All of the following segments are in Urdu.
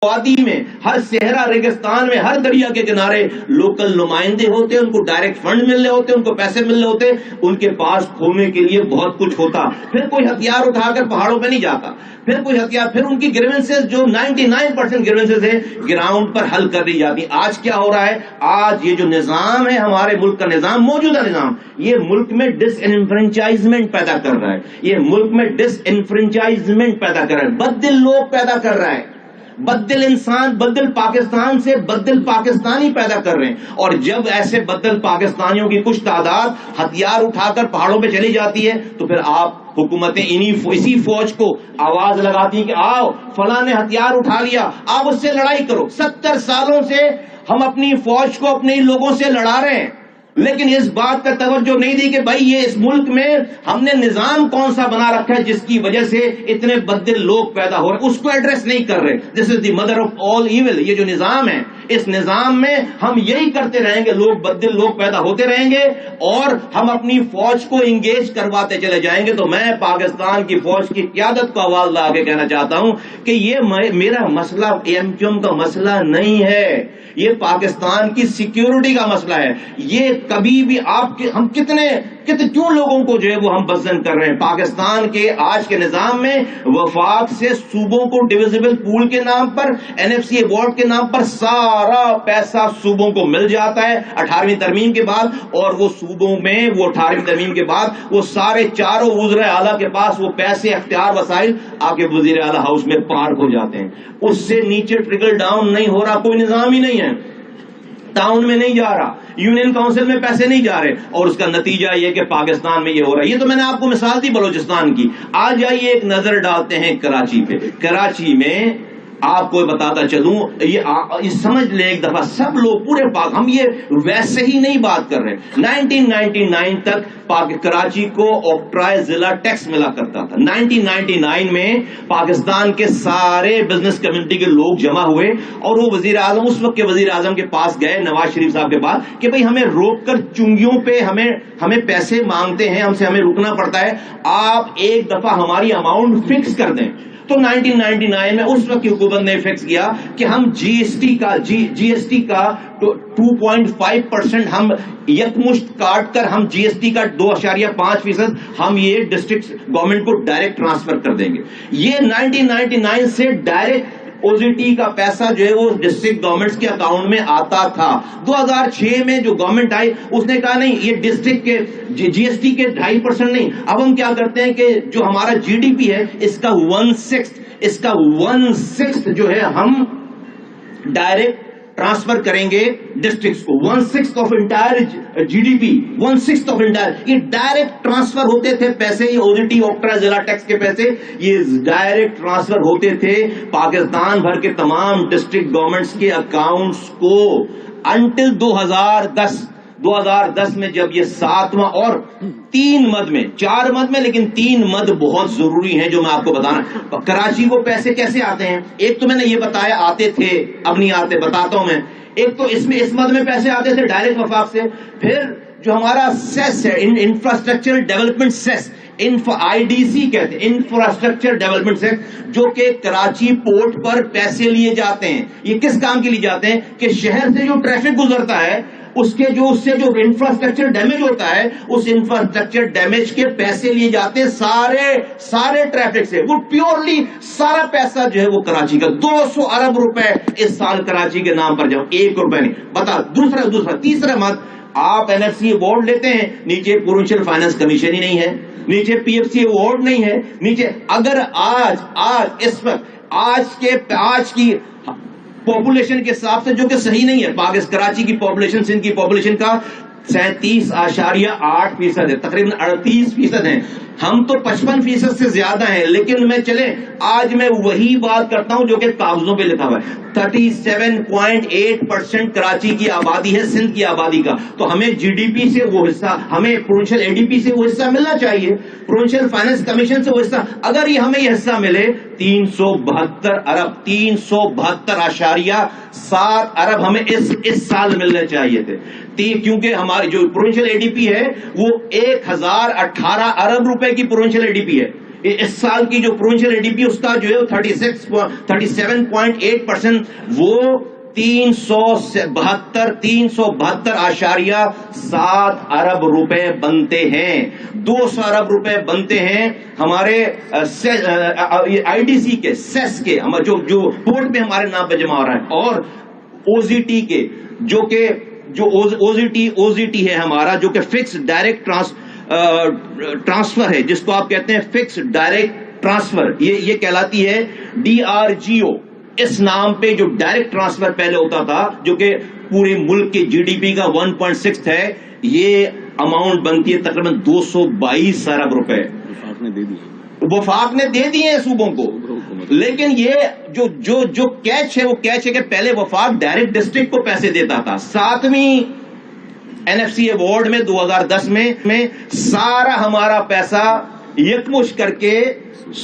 وادی میں، ہر صحرا ریگستان میں، ہر دریا کے کنارے لوکل نمائندے ہوتے، ان کو ڈائریکٹ فنڈ مل رہے ہوتے، ان کو پیسے مل رہے ہوتے، ان کے پاس کھونے کے لیے بہت کچھ ہوتا. پھر کوئی ہتھیار اٹھا کر پہاڑوں پہ نہیں جاتا، پھر کوئی ہتھیار، پھر ان کی گریونسز جو 99% گریونسز ہیں گراؤنڈ پر حل کر دی جاتی. آج کیا ہو رہا ہے؟ آج یہ جو نظام ہے، ہمارے ملک کا نظام، موجودہ نظام، یہ ملک میں ڈس انفرنچائزمنٹ پیدا کر رہا ہے. یہ ملک میں ڈس انفرنچائزمنٹ پیدا کر رہا ہے، بددل لوگ پیدا کر رہا ہے، بدل انسان، بدل پاکستان سے بدل پاکستانی پیدا کر رہے ہیں. اور جب ایسے بدل پاکستانیوں کی کچھ تعداد ہتھیار اٹھا کر پہاڑوں پہ چلی جاتی ہے تو پھر آپ حکومتیں اسی فوج کو آواز لگاتی ہیں کہ آؤ فلاں نے ہتھیار اٹھا لیا، آپ اس سے لڑائی کرو. 70 سالوں سے ہم اپنی فوج کو اپنے لوگوں سے لڑا رہے ہیں، لیکن اس بات کا توجہ نہیں دی کہ بھائی یہ اس ملک میں ہم نے نظام کون سا بنا رکھا ہے جس کی وجہ سے اتنے بدل لوگ پیدا ہو رہے ہیں، اس کو ایڈریس نہیں کر رہے. This is the mother of all evil. یہ جو نظام ہے، اس نظام میں ہم یہی کرتے رہیں گے، لوگ بدل لوگ پیدا ہوتے رہیں گے اور ہم اپنی فوج کو انگیج کرواتے چلے جائیں گے. تو میں پاکستان کی فوج کی قیادت کو آواز لا کے کہنا چاہتا ہوں کہ یہ میرا مسئلہ ایم کیو ایم کا مسئلہ نہیں ہے، یہ پاکستان کی سیکیورٹی کا مسئلہ ہے. یہ کبھی بھی ہم کیوں لوگوں کو جو ہے وہ ہم بزن کر رہے ہیں. پاکستان کے آج کے نظام میں وفاق سے صوبوں کو ڈویزبل پول کے نام پر، این ایف سی ایوارڈ کے نام پر سارا پیسہ صوبوں کو مل جاتا ہے 18ویں ترمیم کے بعد. اور وہ صوبوں میں وہ 18ویں ترمیم کے بعد وہ سارے چاروں وزراء اعلیٰ کے پاس وہ پیسے، اختیار، وسائل آ کے وزیر اعلیٰ ہاؤس میں پارک ہو جاتے ہیں. اس سے نیچے ٹرکل ڈاؤن نہیں ہو رہا، کوئی نظام ہی نہیں ہے، ٹاؤن میں نہیں جا رہا، یونین کاؤنسل میں پیسے نہیں جا رہے. اور اس کا نتیجہ یہ کہ پاکستان میں یہ ہو رہا ہے. یہ تو میں نے آپ کو مثال دی بلوچستان کی. آج آئیے ایک نظر ڈالتے ہیں کراچی پہ. کراچی میں آپ کو بتاتا چلوں، یہ سمجھ لیں ایک دفعہ سب لوگ پورے ہم یہ ویسے ہی نہیں بات کر رہے. 1999 تک کراچی کو آکٹرائے ضلع ٹیکس ملا کرتا تھا. 1999 میں پاکستان کے سارے بزنس کمیونٹی کے لوگ جمع ہوئے اور وہ وزیر اعظم، اس وقت کے وزیر اعظم کے پاس گئے، نواز شریف صاحب کے پاس، کہ بھئی ہمیں روک کر چنگیوں پہ ہمیں پیسے مانگتے ہیں، ہمیں رکنا پڑتا ہے، آپ ایک دفعہ ہماری اماؤنٹ فکس کر دیں. تو 1999 میں اس وقت کی حکومت نے فکس کیا کہ ہم جی ایس ٹی کا 2.5% ہم یکمشت کاٹ کر ہم جی ایس ٹی کا 2.5% ہم یہ ڈسٹرکٹ گورنمنٹ کو ڈائریکٹ ٹرانسفر کر دیں گے. یہ 1999 سے ڈائریکٹ او زی ٹی کا پیسہ جو ہے وہ ڈسٹرکٹ گورنمنٹس کے اکاؤنٹ میں آتا تھا. 2006 میں جو گورنمنٹ آئی اس نے کہا نہیں، یہ ڈسٹرکٹ کے جی ایس ٹی کے 2.5% نہیں، اب ہم کیا کرتے ہیں کہ جو ہمارا جی ڈی پی ہے اس کا 1/6 جو ہے ہم ڈائریکٹ ٹرانسفر کریں گے ڈسٹرکٹس کو. 1/6 of entire G D P, 1/6 of entire, یہ ڈائریکٹ ٹرانسفر ہوتے تھے پیسے. یہ او زی ٹی آکٹرائے ضلع ٹیکس کے پیسے یہ ڈائریکٹ ٹرانسفر ہوتے تھے پاکستان بھر کے تمام ڈسٹرکٹ گورنمنٹس کے اکاؤنٹس کو انٹل 2010 میں جب یہ 7واں اور 3 مد میں 4 مد میں لیکن 3 مد بہت ضروری ہیں جو میں آپ کو بتانا. کراچی کو پیسے کیسے آتے ہیں؟ ایک تو میں نے یہ بتایا آتے تھے، اب نہیں آتے، بتاتا ہوں میں. ایک تو اس مد میں پیسے آتے تھے ڈائریکٹ وفاق سے. پھر جو ہمارا سیس ہے، infrastructure development cess, I D C کہتے ہیں، انفراسٹرکچر ڈیولپمنٹ سیس، جو کہ کراچی پورٹ پر پیسے لیے جاتے ہیں. یہ کس کام کے لیے جاتے ہیں؟ کہ شہر سے جو ٹریفک گزرتا ہے اس سے جو انفراسٹرکچر ڈیمیج ہوتا ہے، اس انفراسٹرکچر ڈیمیج کے پیسے لیے جاتے ہیں سارے ٹریفک سے. وہ پیورلی سارا پیسہ جو ہے وہ کراچی کا 200 ارب روپے اس سال کراچی کے نام پر جاؤ، 1 روپے نہیں. بتا دوسرا تیسرا مت، آپ این ایف سی ایوارڈ لیتے ہیں، نیچے پروونشل فائنانس کمیشن ہی نہیں ہے، نیچے پی ایف سی ایوارڈ نہیں ہے، نیچے اگر آج اس وقت آج کی پاپولیشن کے حساب سے، جو کہ صحیح نہیں ہے، کراچی کی پاپولیشن سندھ کی پاپولیشن کا 37.8% ہے، تقریباً 38% ہے. ہم تو 55% سے زیادہ ہیں. لیکن آج میں وہی بات کرتا ہوں جو کہ کاغذوں پہ لکھا ہوا ہے. 37.8% کراچی کی آبادی ہے سندھ کی آبادی کا. تو ہمیں جی ڈی پی سے وہ حصہ، ہمیں پروونشل اے ڈی پی سے وہ حصہ ملنا چاہیے، پروونشل فائنانس کمیشن سے وہ حصہ. اگر ہمیں یہ حصہ ملے 372 ارب 372.7 ارب ہمیں اس سال ملنے چاہیے تھے. کیونکہ ہماری جو پروونشل اے ڈی پی ہے وہ 1018 ارب روپے کی پروونشل اے ڈی پی ہے. اس سال کی جو پروونشل اے ڈی پی اس کا جو ہے 37.8%، وہ 372.7 ارب روپے بنتے ہیں، 200 ارب روپے بنتے ہیں ہمارے آئی ڈی سی کے، سیس کے، جو پورٹ پہ ہمارے نام پہ جمع ہو رہا ہے، اور او زی ٹی کے، جو کہ او زی ٹی ہے ہمارا، جو کہ فکس ڈائریکٹ ٹرانسفر ہے، جس کو آپ کہتے ہیں فکس ڈائریکٹ ٹرانسفر، یہ کہلاتی ہے ڈی آر جی او. اس نام پہ جو ڈائریکٹ ٹرانسفر پہلے ہوتا تھا، جو کہ پورے ملک کے جی ڈی پی کا 1.6 ہے، یہ اماؤنٹ بنتی ہے تقریباً 222 ارب روپے. وفاق نے دے دیے ہیں صوبوں کو، لیکن یہ جو کیچ ہے، وہ کیچ ہے کہ پہلے وفاق ڈائریکٹ ڈسٹرکٹ کو پیسے دیتا تھا. 7ویں این ایف سی ایوارڈ میں 2010 میں سارا ہمارا پیسہ یکمشت کر کے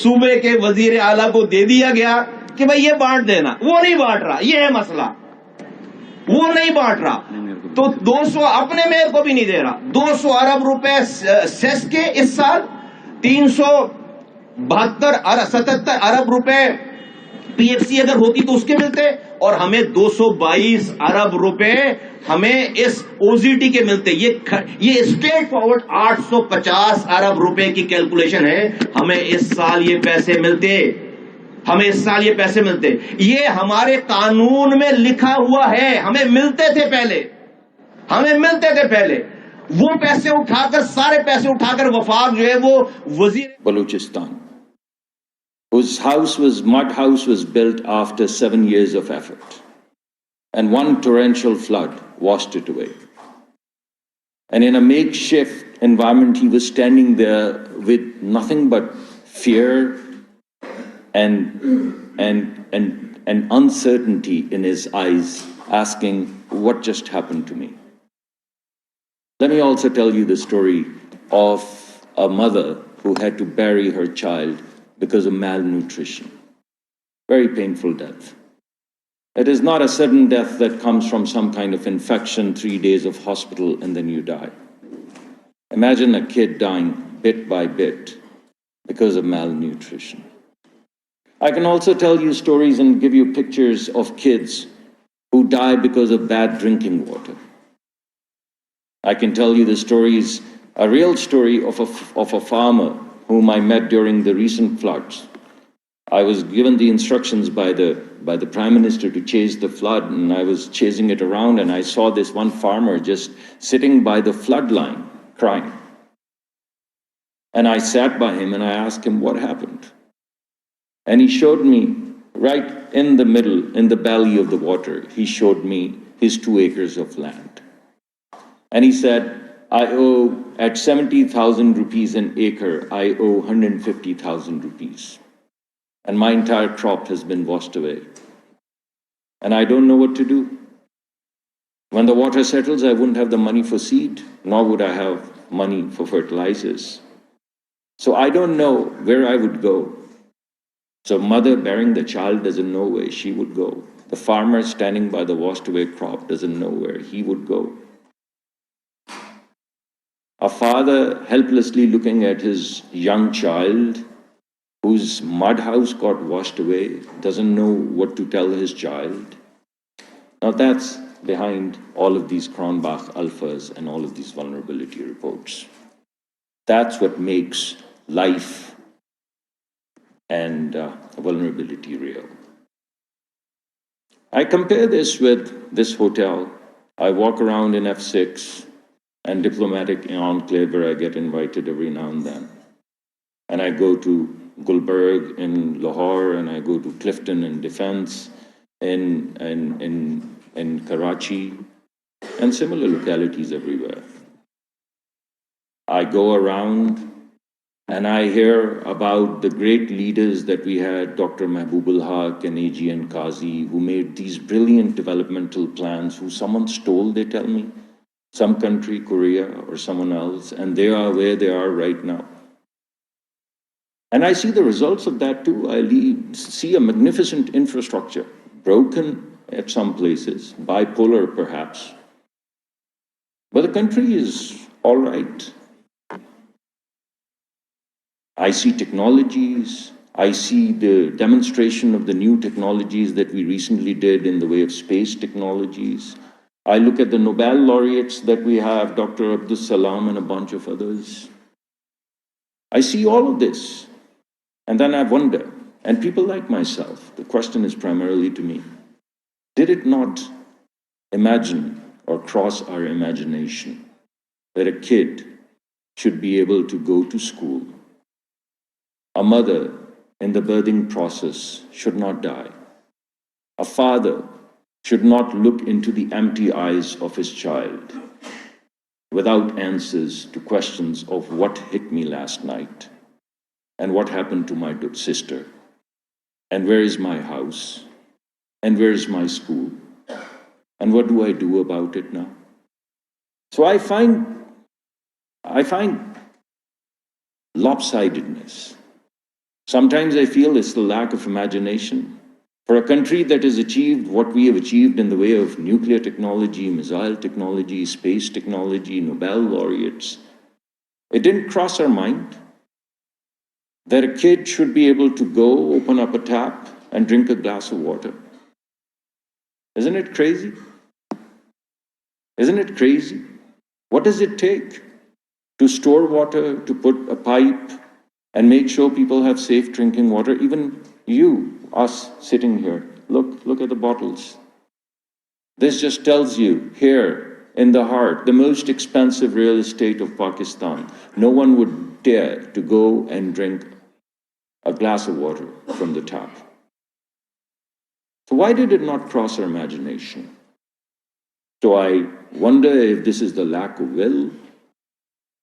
صوبے کے وزیر اعلیٰ کو دے دیا گیا کہ بھائی یہ بانٹ دینا. وہ نہیں بانٹ رہا، یہ ہے مسئلہ، وہ نہیں بانٹ رہا. تو 200 اپنے میئر کو بھی نہیں دے رہا. 200 ارب روپے سیس کے اس سال، 377 ارب روپے پی ایف سی اگر ہوتی تو اس کے ملتے، اور ہمیں 222 ارب روپے ہمیں اس او زی ٹی کے ملتے. یہ اسٹریٹ فارورڈ 850 ارب روپے کی کیلکولیشن ہے. ہمیں اس سال یہ پیسے ملتے، یہ ہمارے قانون میں لکھا ہوا ہے. ہمیں ملتے تھے پہلے، وہ پیسے اٹھا کر، سارے پیسے اٹھا کر وفاق جو ہے وہ وزیر Balochistan, whose mud house was built after 7 years of effort, and one torrential flood washed it away. And in a makeshift environment, he was standing there with nothing but fear and uncertainty in his eyes, asking, what just happened to me? Let me also tell you the story of a mother who had to bury her child because of malnutrition. Very painful death. It is not a sudden death that comes from some kind of infection, 3 days of hospital, and then you die. Imagine a kid dying bit by bit because of malnutrition. I can also tell you stories and give you pictures of kids who die because of bad drinking water. I can tell you the stories, a real story of a farmer whom I met during the recent floods. I was given the instructions by the Prime Minister to chase the flood, and I was chasing it around, and I saw this one farmer just sitting by the flood line, crying. And I sat by him and I asked him what happened. And he showed me, right in the middle, in the belly of the water, he showed me his 2 acres of land. And he said, I owe, at 70,000 rupees an acre, I owe 150,000 rupees. And my entire crop has been washed away. And I don't know what to do. When the water settles, I wouldn't have the money for seed, nor would I have money for fertilizers. So I don't know where I would go. So mother bearing the child doesn't know where she would go. The farmer standing by the washed away crop doesn't know where he would go. A father helplessly looking at his young child whose mud house got washed away, doesn't know what to tell his child. Now that's behind all of these Cronbach alphas and all of these vulnerability reports. That's what makes life and vulnerability real. I compare this with this hotel. I walk around in F6 and Diplomatic Enclave, where I get invited every now and then. And I go to Gulberg in Lahore, and I go to Clifton in Defense, in Karachi, and similar localities everywhere. I go around and I hear about the great leaders that we had, Dr. Mahbubul Haq and A.G.N. Qazi, who made these brilliant developmental plans, who someone stole, they tell me, some country, Korea or someone else, and they are where they are right now. And I see the results of that too. I see a magnificent infrastructure, broken at some places, bipolar perhaps. But the country is all right. I see technologies. I see the demonstration of the new technologies that we recently did in the way of space technologies. I look at the Nobel laureates that we have, Dr. Abdus Salam and a bunch of others. I see all of this. And then I wonder, and people like myself, the question is primarily to me, did it not imagine or cross our imagination that a kid should be able to go to school? A mother in the birthing process should not die. A father should not look into the empty eyes of his child without answers to questions of what hit me last night, and what happened to my sister, and where is my house, and where is my school, and what do I do about it now? So I find lopsidedness. Sometimes I feel it's the lack of imagination. For a country that has achieved what we have achieved in the way of nuclear technology, missile technology, space technology, Nobel laureates, it didn't cross our mind that a kid should be able to go open up a tap and drink a glass of water. Isn't it crazy? Isn't it crazy? What does it take to store water, to put a pipe and make sure people have safe drinking water? Even you, us sitting here, look at the bottles. This just tells you, here in the heart, the most expensive real estate of Pakistan, no one would dare to go and drink a glass of water from the tap. So why did it not cross our imagination? So I wonder if this is the lack of will.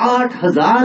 8,000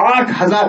8,000।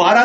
12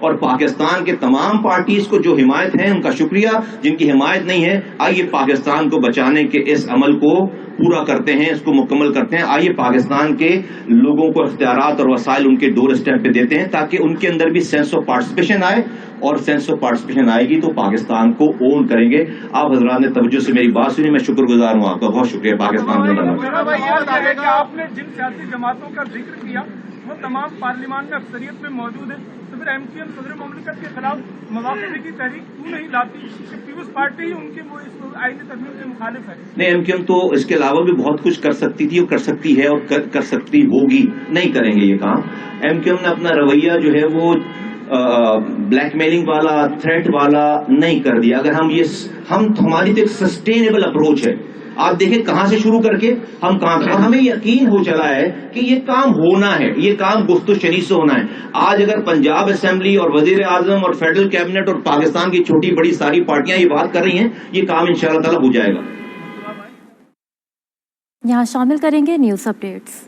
اور پاکستان کے تمام پارٹیز کو جو حمایت ہے ان کا شکریہ، جن کی حمایت نہیں ہے آئیے پاکستان کو بچانے کے اس عمل کو پورا کرتے ہیں، اس کو مکمل کرتے ہیں. آئیے پاکستان کے لوگوں کو اختیارات اور وسائل ان کے ڈور اسٹیپ پہ دیتے ہیں تاکہ ان کے اندر بھی سینس آف پارٹیسپیشن آئے، اور سینس آف پارٹیسپیشن آئے گی تو پاکستان کو اون کریں گے. آپ حضرات نے توجہ سے میری بات سنی، میں شکر گزار ہوں آپ کا، بہت شکریہ. پاکستان زندہ باد. میرا بھائی یہ بتائیے کہ آپ نے جن سیاسی جماعتوں کا ذکر کیا وہ تمام پارلیمان میں اکثریت میں موجود ہیں، تو پھر ایم کیو ایم صدر مملکت کے خلاف مواقع کی تحریک کیوں نہیں لاتی کہ پیپلز پارٹی ہی ان کے وہ اس آئینی ترمیم کے مخالف ہے؟ نہیں، ایم کیو ایم تو اس کے علاوہ بھی بہت کچھ کر سکتی تھی اور کر سکتی ہے اور کر سکتی ہوگی. نہیں کریں گے یہ کام. ایم کیو ایم نے اپنا رویہ جو ہے وہ بلیک میلنگ والا، تھریٹ والا نہیں کر دیا. اگر ہماری تو ایک سسٹینیبل اپروچ ہے. آپ دیکھیں کہاں سے شروع کر کے ہم کہاں تک، ہمیں یقین ہو چلا ہے کہ یہ کام ہونا ہے، یہ کام گفت و شنید سے ہونا ہے. آج اگر پنجاب اسمبلی اور وزیر اعظم اور فیڈرل کیبنٹ اور پاکستان کی چھوٹی بڑی ساری پارٹیاں یہ بات کر رہی ہیں، یہ کام انشاءاللہ تعالی ہو جائے گا. یہاں شامل کریں گے نیوز اپڈیٹس.